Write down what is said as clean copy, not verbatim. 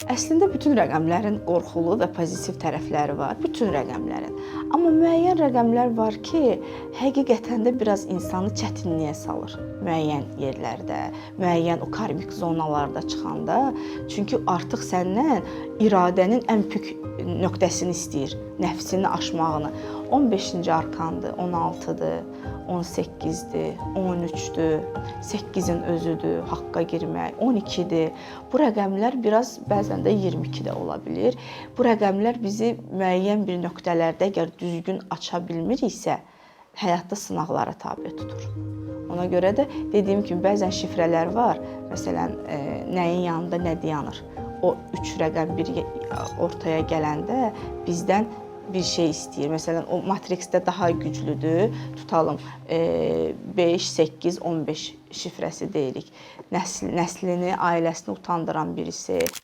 Əslində bütün rəqəmlərin qorxulu və pozitiv tərəfləri var, bütün rəqəmlərin. Amma müəyyən rəqəmlər var ki, həqiqətən də biraz insanı çətinliyə salır müəyyən yerlərdə, müəyyən o karmik zonalarda çıxanda. Çünki artıq səndən iradənin ən pik nöqtəsini istəyir, nəfsini aşmağını. 15-ci arkandır, 16-dır, 18-dir, 13-dür, 8-in özüdür, haqqa girmək, 12-dir. Bu rəqəmlər biraz bəzən də 22 də ola bilir. Bu rəqəmlər bizi müəyyən bir nöqtələrdə əgər düzgün aça bilmiriksə, həyatda sınaqlara tabe tutur. Ona görə də dediyim kimi bəzən şifrələr var. Məsələn, nəyin yanında nə dayanır? O 3 rəqəm bir ortaya gələndə bizdən bir şey istəyir. Məsələn, o matriksdə daha güclüdür. Tutalım 5, 8, 15 şifrəsi deyirik. Nəslini, ailəsini utandıran birisi.